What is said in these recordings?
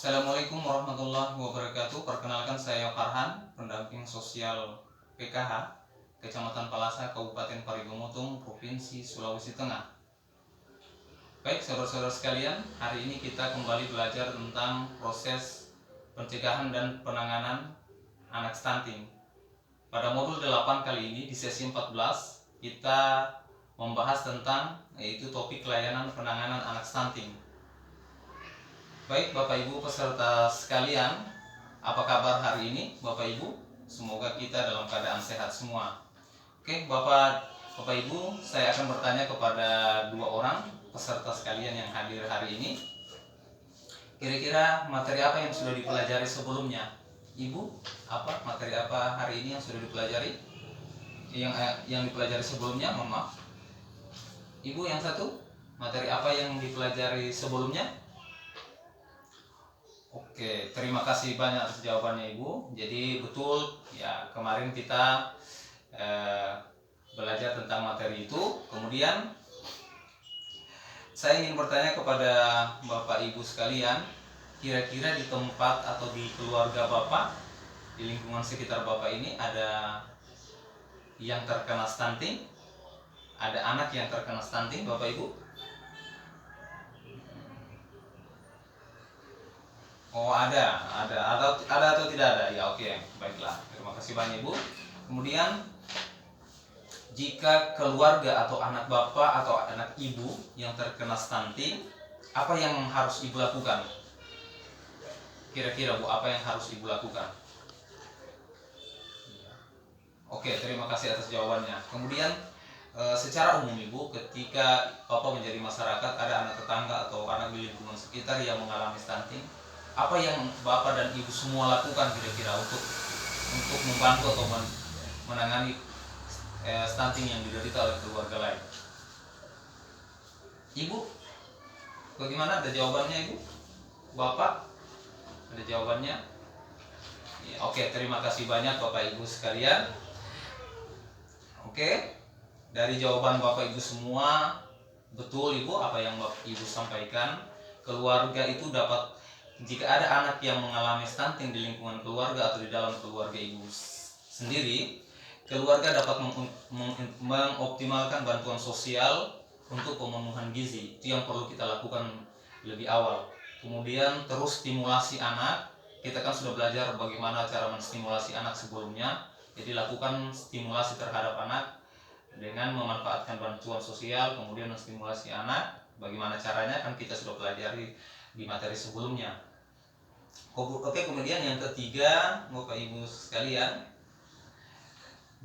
Assalamualaikum warahmatullahi wabarakatuh. Perkenalkan, saya Farhan, pendamping sosial PKH Kecamatan Palasa, Kabupaten Parigimotong, Provinsi Sulawesi Tengah. Baik saudara-saudara sekalian, hari ini kita kembali belajar tentang proses pencegahan dan penanganan anak stunting. Pada modul 8 kali ini di sesi 14 kita membahas tentang yaitu topik layanan penanganan anak stunting. Baik Bapak Ibu peserta sekalian, apa kabar hari ini Bapak Ibu? Semoga kita dalam keadaan sehat semua. Oke Bapak Ibu, saya akan bertanya kepada dua orang peserta sekalian yang hadir hari ini. Kira-kira materi apa yang sudah dipelajari sebelumnya? Ibu, apa materi apa hari ini yang sudah dipelajari? Yang dipelajari sebelumnya, maaf. Ibu yang satu, materi apa yang dipelajari sebelumnya? Oke, terima kasih banyak atas jawabannya Ibu. Jadi betul ya, kemarin kita belajar tentang materi itu. Kemudian saya ingin bertanya kepada Bapak Ibu sekalian, kira-kira di tempat atau di keluarga Bapak, di lingkungan sekitar Bapak ini ada yang terkena stunting? Ada anak yang terkena stunting Bapak Ibu? Oh, ada atau tidak ada? Ya, oke, baiklah. Terima kasih banyak Ibu. Kemudian jika keluarga atau anak Bapak atau anak Ibu yang terkena stunting, apa yang harus Ibu lakukan? Kira-kira Bu, apa yang harus Ibu lakukan? Oke, terima kasih atas jawabannya. Kemudian secara umum Ibu, ketika Bapak menjadi masyarakat, ada anak tetangga atau anak di lingkungan sekitar yang mengalami stunting, apa yang Bapak dan Ibu semua lakukan kira-kira untuk membantu atau menangani stunting yang diderita oleh keluarga lain? Ibu, bagaimana? Ada jawabannya Ibu? Bapak, ada jawabannya? Ya, oke, terima kasih banyak Bapak Ibu sekalian. Oke, dari jawaban Bapak Ibu semua betul Ibu apa yang Bapak Ibu sampaikan. Keluarga itu dapat, jika ada anak yang mengalami stunting di lingkungan keluarga atau di dalam keluarga Ibu sendiri, keluarga dapat mengoptimalkan bantuan sosial untuk pemenuhan gizi. Itu yang perlu kita lakukan lebih awal. Kemudian terus stimulasi anak. Kita kan sudah belajar bagaimana cara menstimulasi anak sebelumnya. Jadi lakukan stimulasi terhadap anak dengan memanfaatkan bantuan sosial, kemudian menstimulasi anak. Bagaimana caranya kan kita sudah pelajari di materi sebelumnya. Oke, kemudian yang ketiga Bapak Ibu sekalian,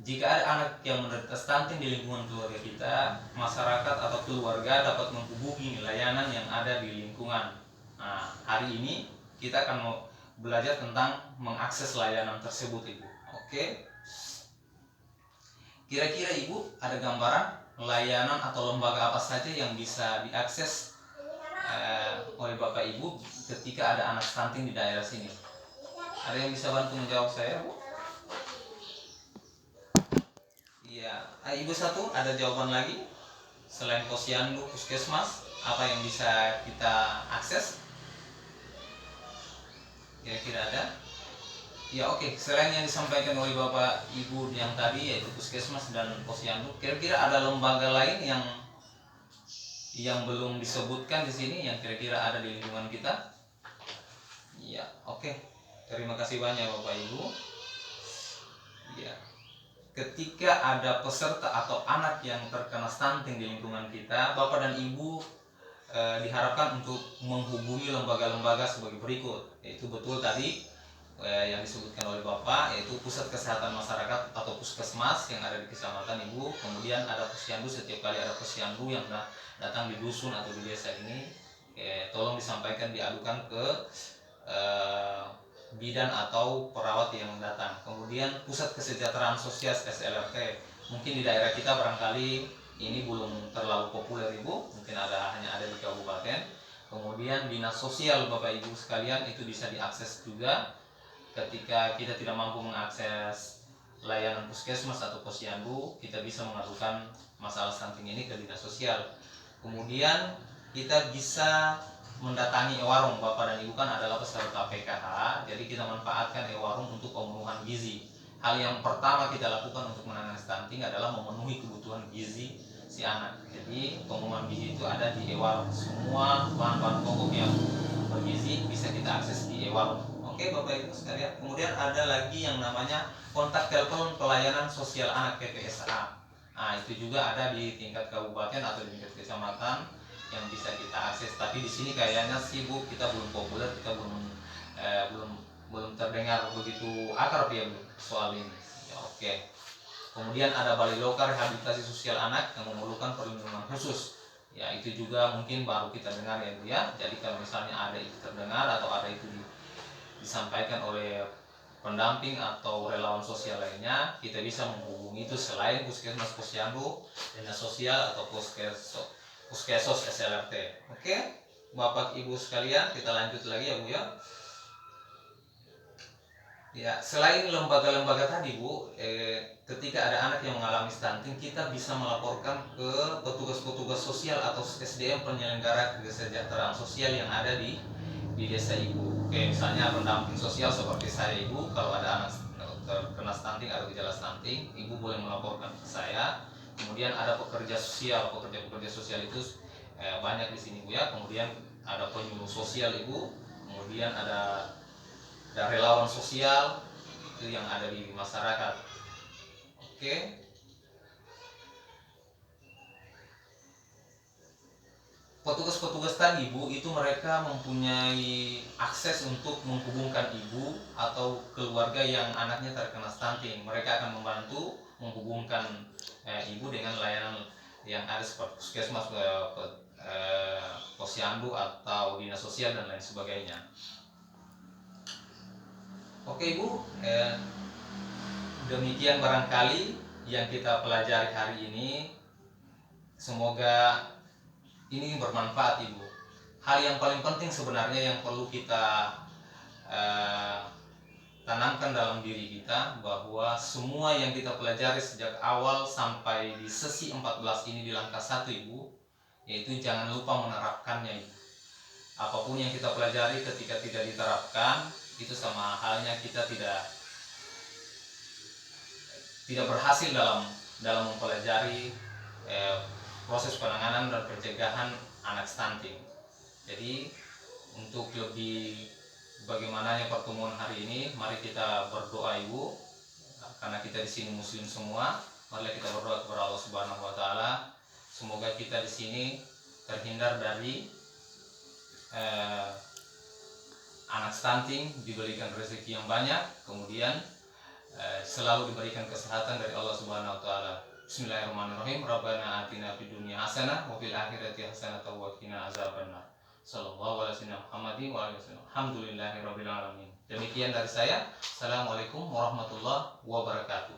jika ada anak yang menderita stunting di lingkungan keluarga kita, masyarakat atau keluarga dapat menghubungi layanan yang ada di lingkungan. Nah, hari ini kita akan belajar tentang mengakses layanan tersebut Ibu. Oke. Kira-kira Ibu ada gambaran layanan atau lembaga apa saja yang bisa diakses oleh Bapak Ibu ketika ada anak stunting di daerah sini? Ada yang bisa bantu menjawab saya, Bu? Iya, Ibu satu ada jawaban lagi? Selain posyandu, puskesmas, apa yang bisa kita akses? Kira-kira ada? Ya, oke. Selain yang disampaikan oleh Bapak Ibu yang tadi yaitu puskesmas dan posyandu, kira-kira ada lembaga lain yang belum disebutkan di sini yang kira-kira ada di lingkungan kita? Ya, oke. Terima kasih banyak Bapak Ibu. Ya. Ketika ada peserta atau anak yang terkena stunting di lingkungan kita, Bapak dan Ibu diharapkan untuk menghubungi lembaga-lembaga sebagai berikut. Yaitu betul tadi yang disebutkan oleh Bapak, yaitu Pusat Kesehatan Masyarakat atau Puskesmas yang ada di kecamatan Ibu. Kemudian ada posyandu, setiap kali ada posyandu yang datang di dusun atau di desa ini, tolong disampaikan, diadukan ke bidan atau perawat yang datang. Kemudian Pusat Kesejahteraan Sosial SLRT, mungkin di daerah kita barangkali ini belum terlalu populer Ibu, mungkin hanya ada di kabupaten. Kemudian Dinas Sosial Bapak Ibu sekalian, itu bisa diakses juga. Ketika kita tidak mampu mengakses layanan puskesmas atau posyandu, kita bisa mengadukan masalah stunting ini ke Dinas Sosial. Kemudian kita bisa mendatangi e-warung. Bapak dan Ibu kan adalah peserta PKH, jadi kita manfaatkan e-warung untuk pemenuhan gizi. Hal yang pertama kita lakukan untuk menangani stunting adalah memenuhi kebutuhan gizi si anak. Jadi pemenuhan gizi itu ada di e-warung. Semua bahan-bahan pokok yang bergizi bisa kita akses di e-warung. Oke Bapak Ibu sekalian. Kemudian ada lagi yang namanya kontak telepon pelayanan sosial anak PPSA. Nah, itu juga ada di tingkat kabupaten atau di tingkat kecamatan yang bisa kita akses. Tapi di sini kayaknya sih Bu, kita belum populer, kita belum terdengar begitu akrab ya Bu soal ini. Ya, oke. Kemudian ada balai lokal rehabilitasi sosial anak yang memerlukan perlindungan khusus. Ya, itu juga mungkin baru kita dengar ya Bu ya. Jadi kalau misalnya ada itu terdengar atau ada itu disampaikan oleh pendamping atau relawan sosial lainnya, kita bisa menghubungi itu selain puskesmas posyandu, dinas sosial atau puskesos SLRT. Oke, Bapak Ibu sekalian, kita lanjut lagi ya Bu ya. Ya, selain lembaga-lembaga tadi Bu, ketika ada anak yang mengalami stunting, kita bisa melaporkan ke petugas-petugas sosial atau SDM penyelenggara kesejahteraan sosial yang ada di desa Ibu. Oke, misalnya pendamping sosial seperti saya Ibu, kalau ada anak terkena stunting atau gejala stunting, Ibu boleh melaporkan ke saya. Kemudian ada pekerja sosial itu banyak di sini Bu ya. Kemudian ada penyuluh sosial Ibu, kemudian ada relawan sosial itu yang ada di masyarakat. Oke. Petugas-petugas tadi Bu, itu mereka mempunyai akses untuk menghubungkan ibu atau keluarga yang anaknya terkena stunting. Mereka akan membantu menghubungkan ibu dengan layanan yang ada seperti puskesmas, posyandu atau dinas sosial dan lain sebagainya. Oke Bu, demikian barangkali yang kita pelajari hari ini. Semoga ini bermanfaat Ibu. Hal yang paling penting sebenarnya yang perlu kita tanamkan dalam diri kita, bahwa semua yang kita pelajari sejak awal sampai di sesi 14 ini di langkah 1 Ibu, yaitu jangan lupa menerapkannya Ibu. Apapun yang kita pelajari ketika tidak diterapkan, itu sama halnya kita tidak berhasil dalam mempelajari proses penanganan dan pencegahan anak stunting. Jadi untuk lebih bagaimananya pertemuan hari ini, mari kita berdoa Ibu, karena kita di sini muslim semua. Mari kita berdoa kepada Allah Subhanahu wa taala, semoga kita di sini terhindar dari anak stunting, diberikan rezeki yang banyak, kemudian selalu diberikan kesehatan dari Allah Subhanahu wa taala. Bismillahirrahmanirrahim. Rabbana atina fid dunya hasanah wa fil akhirati hasanah wa qina azabannar. Sallallahu alaihi Muhammadin wa alihi wasallam. Alhamdulillahirabbil alamin. Demikian dari saya. Assalamualaikum warahmatullahi wabarakatuh.